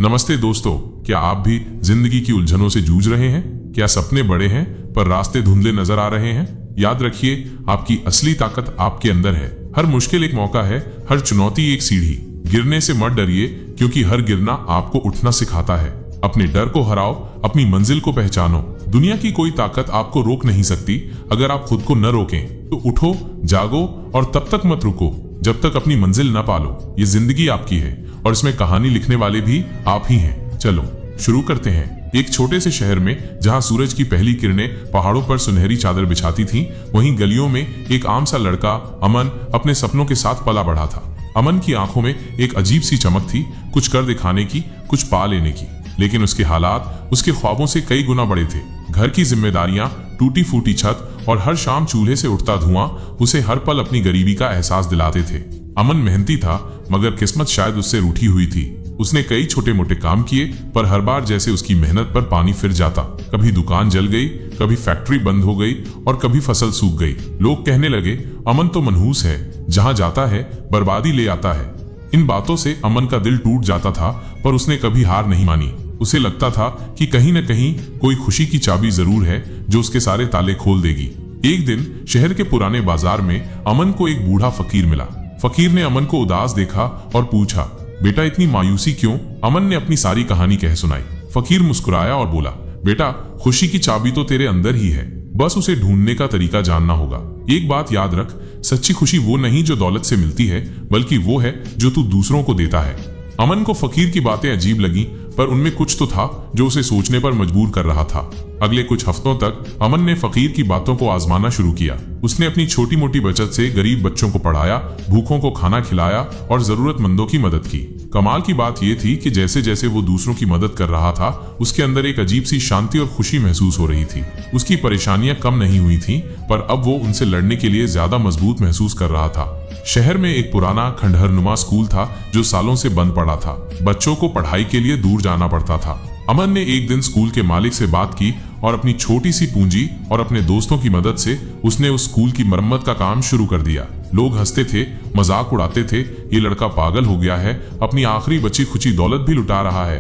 नमस्ते दोस्तों, क्या आप भी जिंदगी की उलझनों से जूझ रहे हैं? क्या सपने बड़े हैं पर रास्ते धुंधले नजर आ रहे हैं? याद रखिए, आपकी असली ताकत आपके अंदर है। हर मुश्किल एक मौका है, हर चुनौती एक सीढ़ी। गिरने से मत डरिए, क्योंकि हर गिरना आपको उठना सिखाता है। अपने डर को हराओ, अपनी मंजिल को पहचानो। दुनिया की कोई ताकत आपको रोक नहीं सकती अगर आप खुद को न रोकें। तो उठो, जागो और तब तक मत रुको जब तक अपनी मंजिल न पालो। ये जिंदगी आपकी है और इसमें कहानी लिखने वाले भी आप ही हैं। चलो शुरू करते हैं। एक छोटे से शहर में जहां सूरज की पहली किरणें पहाड़ों पर सुनहरी चादर बिछाती थीं, वहीं गलियों में एक आम सा लड़का अमन अपने सपनों के साथ पला बढ़ा था। अमन की आंखों में एक अजीब सी चमक थी, कुछ कर दिखाने की, कुछ पा लेने की। लेकिन उसके हालात उसके ख्वाबों से कई गुना बड़े थे। घर की जिम्मेदारियां, टूटी फूटी छत और हर शाम चूल्हे से उठता धुआं उसे हर पल अपनी गरीबी का एहसास दिलाते थे। अमन मेहनती था, मगर किस्मत शायद उससे रूठी हुई थी। उसने कई छोटे मोटे काम किए, पर हर बार जैसे उसकी मेहनत पर पानी फिर जाता। कभी दुकान जल गई, कभी फैक्ट्री बंद हो गई और कभी फसल सूख गई। लोग कहने लगे, अमन तो मनहूस है, जहां जाता है बर्बादी ले आता है। इन बातों से अमन का दिल टूट जाता था, पर उसने कभी हार नहीं मानी। उसे लगता था कि कहीं न कहीं कोई खुशी की चाबी जरूर है जो उसके सारे ताले खोल देगी। एक दिन शहर के पुराने बाजार में अमन को एक बूढ़ा फकीर मिला। फकीर ने अमन को उदास देखा और पूछा, बेटा इतनी मायूसी क्यों? अमन ने अपनी सारी कहानी कह सुनाई। फकीर मुस्कुराया और बोला, बेटा खुशी की चाबी तो तेरे अंदर ही है, बस उसे ढूंढने का तरीका जानना होगा। एक बात याद रख, सच्ची खुशी वो नहीं जो दौलत से मिलती है, बल्कि वो है जो तू दूसरों को देता है। अमन को फकीर की बातें अजीब लगी, पर उनमें कुछ तो था जो उसे सोचने पर मजबूर कर रहा था। अगले कुछ हफ्तों तक अमन ने फकीर की बातों को आजमाना शुरू किया। उसने अपनी छोटी मोटी बचत से गरीब बच्चों को पढ़ाया, भूखों को खाना खिलाया और जरूरतमंदों की मदद की। कमाल की बात यह थी कि जैसे जैसे वो दूसरों की मदद कर रहा था, उसके अंदर एक अजीब सी शांति और खुशी महसूस हो रही थी। उसकी परेशानियां कम नहीं हुई थीं, पर अब वो उनसे लड़ने के लिए ज्यादा मजबूत महसूस कर रहा था। शहर में एक पुराना खंडहरनुमा स्कूल था जो सालों से बंद पड़ा था। बच्चों को पढ़ाई के लिए दूर जाना पड़ता था। अमन ने एक दिन स्कूल के मालिक से बात की और अपनी छोटी सी पूंजी और अपने दोस्तों की मदद से उसने उस स्कूल की मरम्मत का काम शुरू कर दिया। लोग हंसते थे, मजाक उड़ाते थे, ये लड़का पागल हो गया है, अपनी आखिरी बची खुची दौलत भी लुटा रहा है।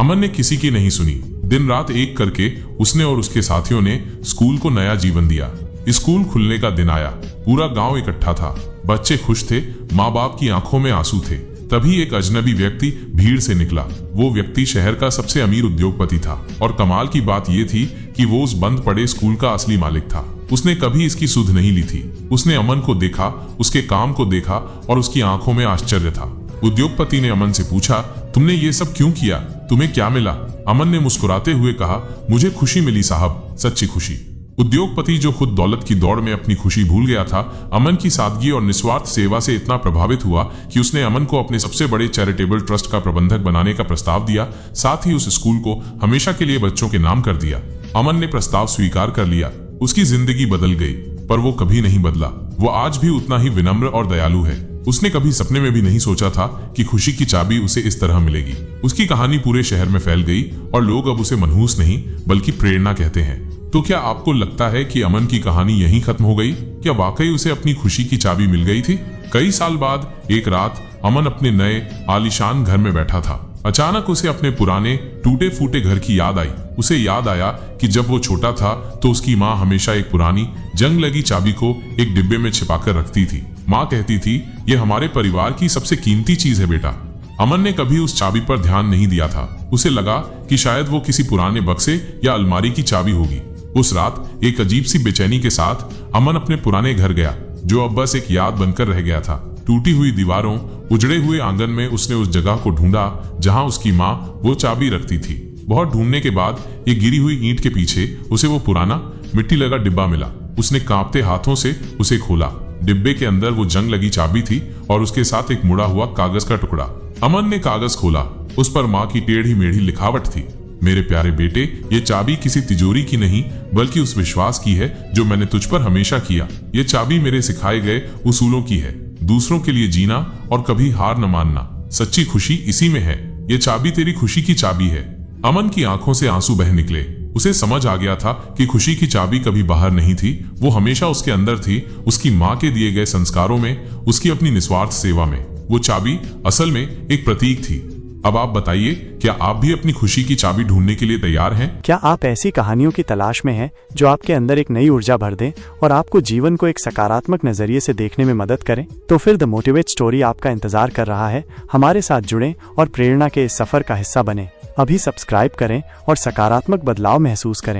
अमन ने किसी की नहीं सुनी। दिन रात एक करके उसने और उसके साथियों ने स्कूल को नया जीवन दिया। स्कूल खुलने का दिन आया, पूरा गांव इकट्ठा था। बच्चे खुश थे, माँ बाप की आंखों में आंसू थे। तभी एक अजनबी व्यक्ति भीड़ से निकला। वो व्यक्ति शहर का सबसे अमीर उद्योगपति था और कमाल की बात यह थी कि वो उस बंद पड़े स्कूल का असली मालिक था। उसने कभी इसकी सुध नहीं ली थी। उसने अमन को देखा, उसके काम को देखा और उसकी आंखों में आश्चर्य था। उद्योगपति ने अमन से पूछा, तुमने ये सब क्यों किया? तुम्हें क्या मिला? अमन ने मुस्कुराते हुए कहा, मुझे खुशी मिली साहब, सच्ची खुशी। उद्योगपति जो खुद दौलत की दौड़ में अपनी खुशी भूल गया था, अमन की सादगी और निस्वार्थ सेवा से इतना प्रभावित हुआ कि उसने अमन को अपने सबसे बड़े चैरिटेबल ट्रस्ट का प्रबंधक बनाने का प्रस्ताव दिया। साथ ही उस स्कूल को हमेशा के लिए बच्चों के नाम कर दिया। अमन ने प्रस्ताव स्वीकार कर लिया। उसकी जिंदगी बदल गई, पर वो कभी नहीं बदला। वो आज भी उतना ही विनम्र और दयालु है। उसने कभी सपने में भी नहीं सोचा था कि खुशी की चाबी उसे इस तरह मिलेगी। उसकी कहानी पूरे शहर में फैल गई और लोग अब उसे मनहूस नहीं बल्कि प्रेरणा कहते हैं। तो क्या आपको लगता है कि अमन की कहानी यहीं खत्म हो गई? क्या वाकई उसे अपनी खुशी की चाबी मिल गई थी? कई साल बाद एक रात अमन अपने नए आलीशान घर में बैठा था। अचानक उसे अपने पुराने टूटे फूटे घर की याद आई। उसे याद आया कि जब वो छोटा था तो उसकी माँ हमेशा एक पुरानी जंग लगी चाबी को एक डिब्बे में छिपाकर रखती थी। माँ कहती थी, ये हमारे परिवार की सबसे कीमती चीज है बेटा। अमन ने कभी उस चाबी पर ध्यान नहीं दिया था। उसे लगा कि शायद वो किसी पुराने बक्से या अलमारी की चाबी होगी। उस रात एक अजीब सी बेचैनी के साथ अमन अपने पुराने घर गया, जो अब बस एक याद बनकर रह गया था। टूटी हुई दीवारों, उजड़े हुए आंगन में उसने उस जगह को ढूंढा जहां उसकी माँ वो चाबी रखती थी। बहुत ढूंढने के बाद एक गिरी हुई ईंट के पीछे उसे वो पुराना मिट्टी लगा डिब्बा मिला। उसने कांपते हाथों से उसे खोला। डिब्बे के अंदर वो जंग लगी चाबी थी और उसके साथ एक मुड़ा हुआ कागज का टुकड़ा। अमन ने कागज खोला। उस पर माँ की टेढ़ी मेढ़ी लिखावट थी, मेरे प्यारे बेटे, ये चाबी किसी तिजोरी की नहीं बल्कि उस विश्वास की है जो मैंने तुझ पर हमेशा किया। ये चाबी मेरे सिखाए गए उसूलों की है, दूसरों के लिए जीना और कभी हार न मानना। सच्ची खुशी इसी में है। ये चाबी तेरी खुशी की चाबी है। अमन की आंखों से आंसू बह निकले। उसे समझ आ गया था कि खुशी की चाबी कभी बाहर नहीं थी, वो हमेशा उसके अंदर थी, उसकी माँ के दिए गए संस्कारों में, उसकी अपनी निस्वार्थ सेवा में। वो चाबी असल में एक प्रतीक थी। अब आप बताइए, क्या आप भी अपनी खुशी की चाबी ढूंढने के लिए तैयार हैं? क्या आप ऐसी कहानियों की तलाश में हैं जो आपके अंदर एक नई ऊर्जा भर दें और आपको जीवन को एक सकारात्मक नजरिए से देखने में मदद करें? तो फिर द मोटिवेट स्टोरी आपका इंतजार कर रहा है। हमारे साथ जुड़ें और प्रेरणा के इस सफर का हिस्सा बनें। अभी सब्सक्राइब करें और सकारात्मक बदलाव महसूस करें।